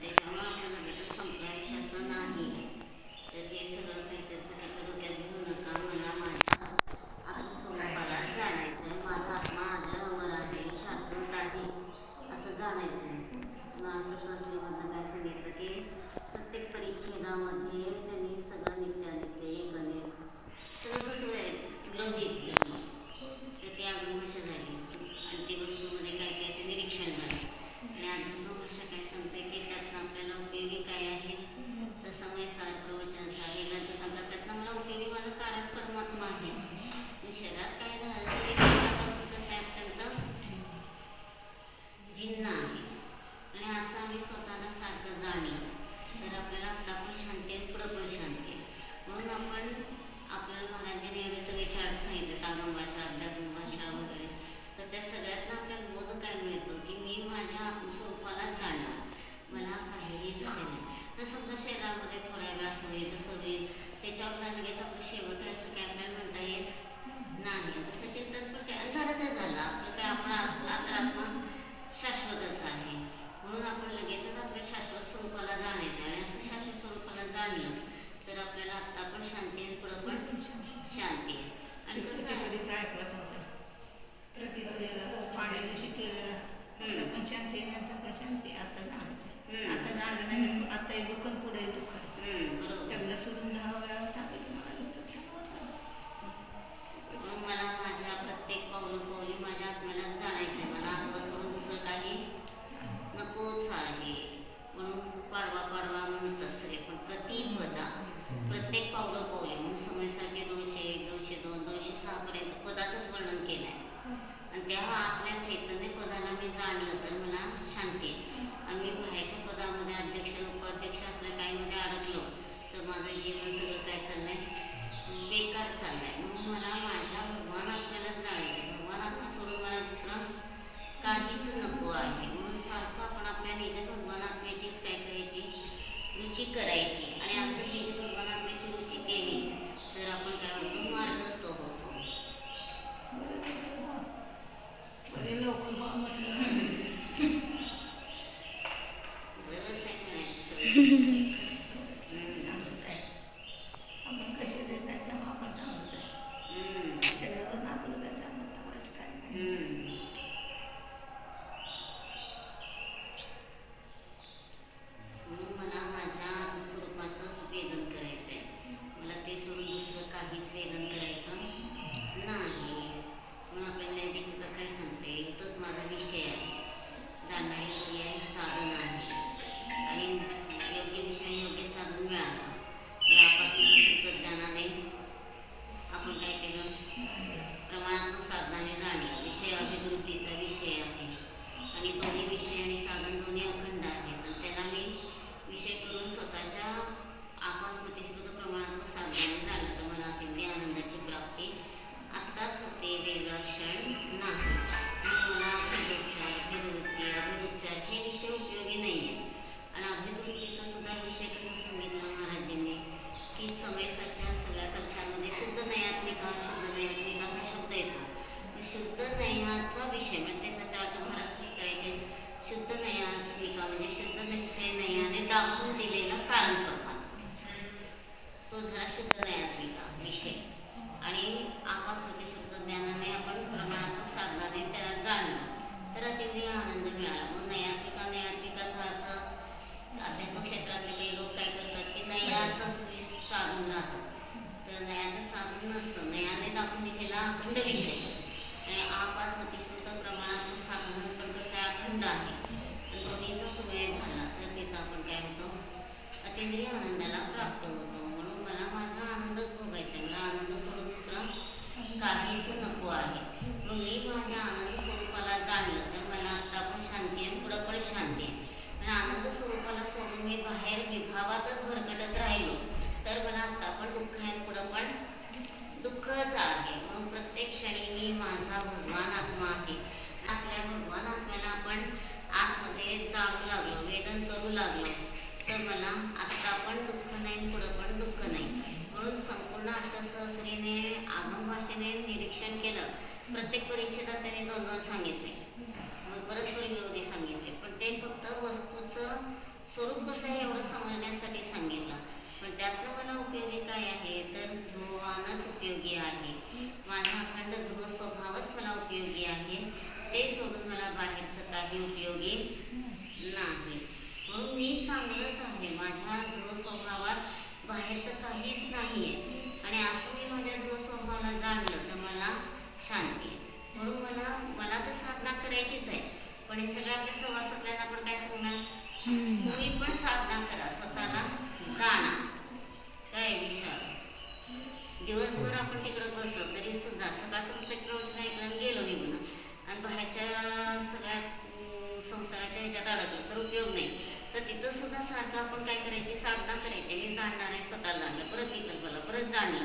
त्याच्यामुळं आपलं लगेचच संपलं असं नाही. तर हे सगळं काहीतरी चुकीचं डोक्यात घेऊ नका. मला माझ्या आत्मस्वरूपाला जाणायचं आहे. माझा आत्मा अजर अमर आहे, शाश्वत आहे असं जाणायचं आहे. नाष्टशास्त्रीमधनं काय सांगितलं की प्रत्येक परिच्छेदामध्ये त्यांनी सगळं नित्यानित्य एकनेक सगळं ग्रंथित धर्म तर ते अगम भाषा झाली आणि ते वस्तूमध्ये काय काय ते निरीक्षण झालं. आणि अधर्म भाषा काय सांगते की त्यातनं आपल्याला उपयोगी काय आहे तर समय सार प्रवचन सार वेदांत सांगतात. त्यातनं मला उपयोगी माझं कारण परमात्मा आहे. शरीरात काय झालं तरी त्यापासून कसं आहे अत्यंत भिन्न आहे. आणि असं आम्ही स्वतःला सारखं जाणलं तर आपल्याला आता पण शांती आहे, पुढं पण शांती आहे. म्हणून आपण आपल्याला महाराजांनी एवढे सगळे चार्ट सांगितले आगम भाषा अध्यात्म भाषा वगैरे. तर त्या सगळ्यातनं आपल्याला बोध काय मिळतो की मी माझ्या आत्मस्वरूपालाच जाणणार. मला काहीही झालं नाही. तर समजा शरीरामध्ये थोड्या वेळ असं होईल तसं होईल त्याच्यावर लगेच आपलं शेवट आहे असं काय आपल्याला म्हणता येत नाही. तसं चिंतन पण काय झालं तर झालं. आपलं काय आपण आत्मा शाश्वतच आहे. म्हणून आपण लगेचच आपल्या शाश्वत स्वरूपाला जाणायचं आणि असं शाश्वत स्वरूपाला जाणलं तर आपल्याला आत्ता पण शांती आहे, पुढं पण शांती आहे. आणि कसं आहे पाणी दिवशी केलं पण शांती नंतर पण शांती. आता जाणं आता जाणं नाही आता दुःख पुढे दुःख बरोबर. एकदा सोडून 10 वेळा सांगितलं मला छान वाटलं. मला माझ्या प्रत्येक पावली माझ्या आत्म्याला जाणायचं आहे. मला आत्मा सोडून दुसरं काही नकोच आहे. म्हणून पाडवा पाडवा म्हणतात सगळे पण प्रतिपदा प्रत्येक पावली म्हणून समयसारखे 201, 202, 206 पर्यंत पदाचंच वर्णन केलं आहे. आणि त्या आतल्या चैतन्य पदाला मी जाणलं तर मला शांती आहे. आणि मी बाहेरच्या पदामध्ये अध्यक्ष उपाध्यक्ष असल्या काहीमध्ये अडकलो तर माझं जीवन सगळं काय चाललं आहे बेकार चाललं आहे. म्हणून मला माझ्या भगवान आत्म्यालाच जाणायचं आहे. भगवान आत्मा सोडून मला दुसरं काहीच नको आहे. म्हणून सारखं आपण आपल्या निज भगवान आत्म्याचीच काय करायची रुची करायची. आणि असं निज भगवान आत्म्याची रुची केली तर आपण काय होतो मार्गस्थ होतो. बरंच आहे म्हणायचं सगळं. आपण कसे देतात तेव्हा आपण चांगलंच आहे. शरीरावर आपलं काय सांगत वाईट काय नाही. म्हणून मला माझ्या आत्मस्वरूपाचंच वेदन करायचं आहे. मला ते सोडून दुसरं काहीच वेदन करायचं नाही. म्हणून आपल्याला नैतिकता काय सांगते इथंच माझा विषय आहे. जाणणारी पर्याय साधन आहे. आणि योग्य विषय योग्य साधन मिळालं यापासून सुप्त ज्ञानाने आपण काय केलं प्रमाणात्मक साधनाने जाणलं. विषय अभिवृत्तीचा विषय आहे आणि दोन्ही विषय आणि साधन दोन्ही अखंड आहेत. आणि त्याला मी विषय करून स्वतःच्या आपास्मृतीशुद्ध प्रमाणात्मक साधनाने जाणलं तर मला अतिशय आनंदाची प्राप्ती आत्ताच होते, वेगळा क्षण नाही. मला अभिदोपचार अभिवृत्ती अभिदोपचार हे विषय उपयोगी नाही आहे. आणि अभिवृत्तीचा सुद्धा विषय कसं सांगितलं महाराजांनी की समयसारख्या सगळ्या कलशांमध्ये शुद्ध नैयात्मिका असा शब्द येतो. शुद्ध नैयाचा विषय म्हणजे त्याचा अर्थ महाराज कसे करायचे शुद्ध नैयात्मिका म्हणजे शुद्ध निश्चय नैयाने दाखवून दिलेला कारण परमात्मा तो झाला शुद्ध नैयात्मिका विषय. आणि आपास्मृती शुद्ध ज्ञानाने आपण प्रमाणात्मक साधनाने त्याला जाणलं तर अतिशय आनंद मिळाला. मग नैयात्मिकाचा अर्थ अध्यात्म क्षेत्रातले काही लोक काय करतात की नैयाचं साधन राहतं. तर नयाचं साधन नसतं. नयाने दाखवून दिलेला अखंड विषय आणि आपास्मृती शुद्ध प्रमाणात्मक साधन पण कसं अखंड आहे. आणि दोन्हीचा सुमेळ झाला तर तिथं आपण काय होतो अतिशय आनंदाला प्राप्त होतो. म्हणून मला माझा आनंदच भोगायचा. मला आनंद सोडून दुसरं काहीच नको आहे. म्हणून मी माझ्या आनंद स्वरूपाला जाणलं तर मला आत्ता पण शांती आहे, पुढं पण शांती आहे. आणि आनंद स्वरूपाला सोडून मी बाहेर विभावातच भरकटत राहिलो तर मला आत्ता पण दुःख आहे, पुढं पण दुःखच आहे. म्हणून प्रत्येक क्षणी मी माझा भगवान आत्मा आहे. आपल्या भगवान आत्म्याला आपण आतमध्ये जाणू लागलो, वेदन करू लागलो तर मला आत्ता पण दुःख नाही, पुढं पण दुःख नाही. म्हणून संपूर्ण अष्टसहस्रीने आगम भाषेने निरीक्षण केलं. प्रत्येक परिच्छेदात त्यांनी 2-2 सांगितले, मग परस्पर विरोधी सांगितले. पण ते फक्त वस्तूचं स्वरूप कसं आहे एवढं समजण्यासाठी सांगितलं. पण त्यातनं मला उपयोगी काय आहे तर ध्रुवानच उपयोगी आहे. माझा अखंड ध्रुव स्वभावच मला उपयोगी आहे. ते सोडून मला बाहेरचं काही उपयोगी नाही. म्हणून मी चांगलंच आहे. माझ्या ध्रुव स्वभावात बाहेरचं काहीच नाही आहे. आणि असं मी माझ्या ध्रुव स्वभावाला जाणलं तर मला शांती आहे. म्हणून मला तर साधना करायचीच आहे. पण हे सगळं आपल्या सभासदल्यांना आपण काय सांगणार, तुम्ही पण साधना करा, स्वतःला जाणा. काय विचार दिवसभर आपण तिकडं बसलो तरी सुद्धा सकाळचं फक्त प्रवचन ऐकलं गेलो निघून आणि बाहेरच्या सगळ्या संसाराच्या ह्याच्यात अडकलं तर उपयोग नाही. तर तिथं सुद्धा सारखं आपण काय करायची, साधना करायची. मी जाणणार आहे, स्वतःला जाणलं, परत विकल्पाला परत जाणलं.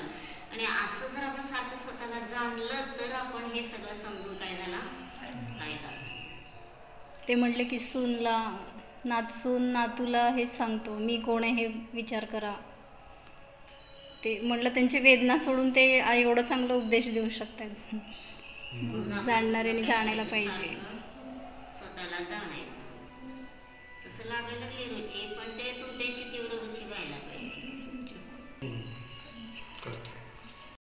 आणि असं जर आपण सारखं स्वतःला जाणलं तर आपण हे सगळं समजून काय झाला फायदा. ते म्हटले की सूनला नातूला हेच सांगतो मी कोण आहे हे विचार करा. ते म्हटलं त्यांची वेदना सोडून ते एवढं चांगलं उपदेश देऊ शकतात. जाणणाऱ्याने जाणायला पाहिजे.